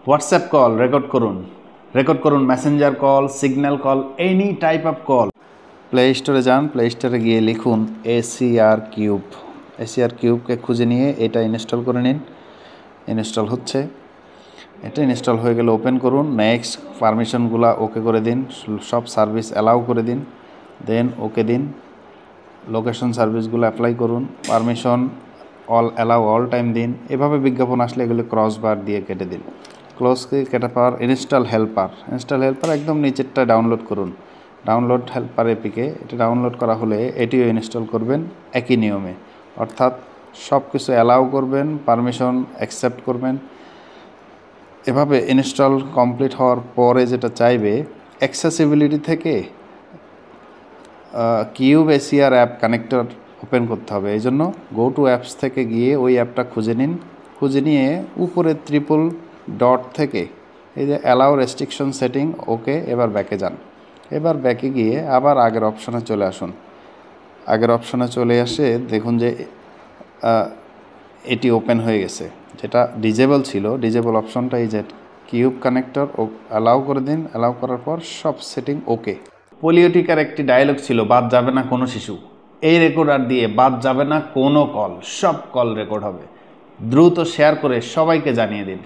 WhatsApp call record করুন Messenger call, signal call, any type of call. Play স্টোরে যান, play স্টোরে গিয়ে লিখুন ACR কিউব। ACR কিউবকে খুঁজে নিয়ে এটা ইনস্টল করে নিন। ইনস্টল হচ্ছে, এটা ইনস্টল হয়ে গেলে ওপেন করুন। নেক্সট পারমিশনগুলো ওকে করে দিন, সব সার্ভিস অ্যালাউ করে দিন, দেন ওকে দিন। লোকেশন সার্ভিসগুলো অ্যাপ্লাই করুন, permission all allow all time দিন। এভাবে বিজ্ঞাপন আসলে এগুলো ক্রস বার দিয়ে কেটে দিন। ক্লোজকে কেটে পাওয়ার ইনস্টল হেল্পার একদম নিচেরটা ডাউনলোড করুন। ডাউনলোড হেল্পার এপিকে এটা ডাউনলোড করা হলে এটিও ইনস্টল করবেন একই নিয়মে, অর্থাৎ সব কিছু অ্যালাউ করবেন, পারমিশন অ্যাকসেপ্ট করবেন। এভাবে ইনস্টল কমপ্লিট হওয়ার পরে যেটা চাইবে, অ্যাক্সেসিবিলিটি থেকে cube ACR app connector open করতে হবে। এই জন্য গো টু অ্যাপস থেকে গিয়ে ওই অ্যাপটা খুঁজে নিন। খুঁজে নিয়ে উপরে ট্রিপল ডট থেকে এই যে অ্যালাউ রেস্ট্রিকশন সেটিং, ওকে। এবার ব্যাকে যান। এবার ব্যাকে গিয়ে আবার আগের অপশনে চলে আসুন। আগের অপশনে চলে আসে দেখুন যে এটি ওপেন হয়ে গেছে। যেটা ডিজেবল ছিল, ডিজেবল অপশনটা এই যে কিউব কানেক্টর অ্যালাউ করে দিন। অ্যালাউ করার পর সব সেটিং ওকে। পোলিও টিকার একটি ডায়লগ ছিল, বাদ যাবে না কোনো শিশু। এই রেকর্ডার দিয়ে বাদ যাবে না কোনো কল, সব কল রেকর্ড হবে। দ্রুত শেয়ার করে সবাইকে জানিয়ে দিন।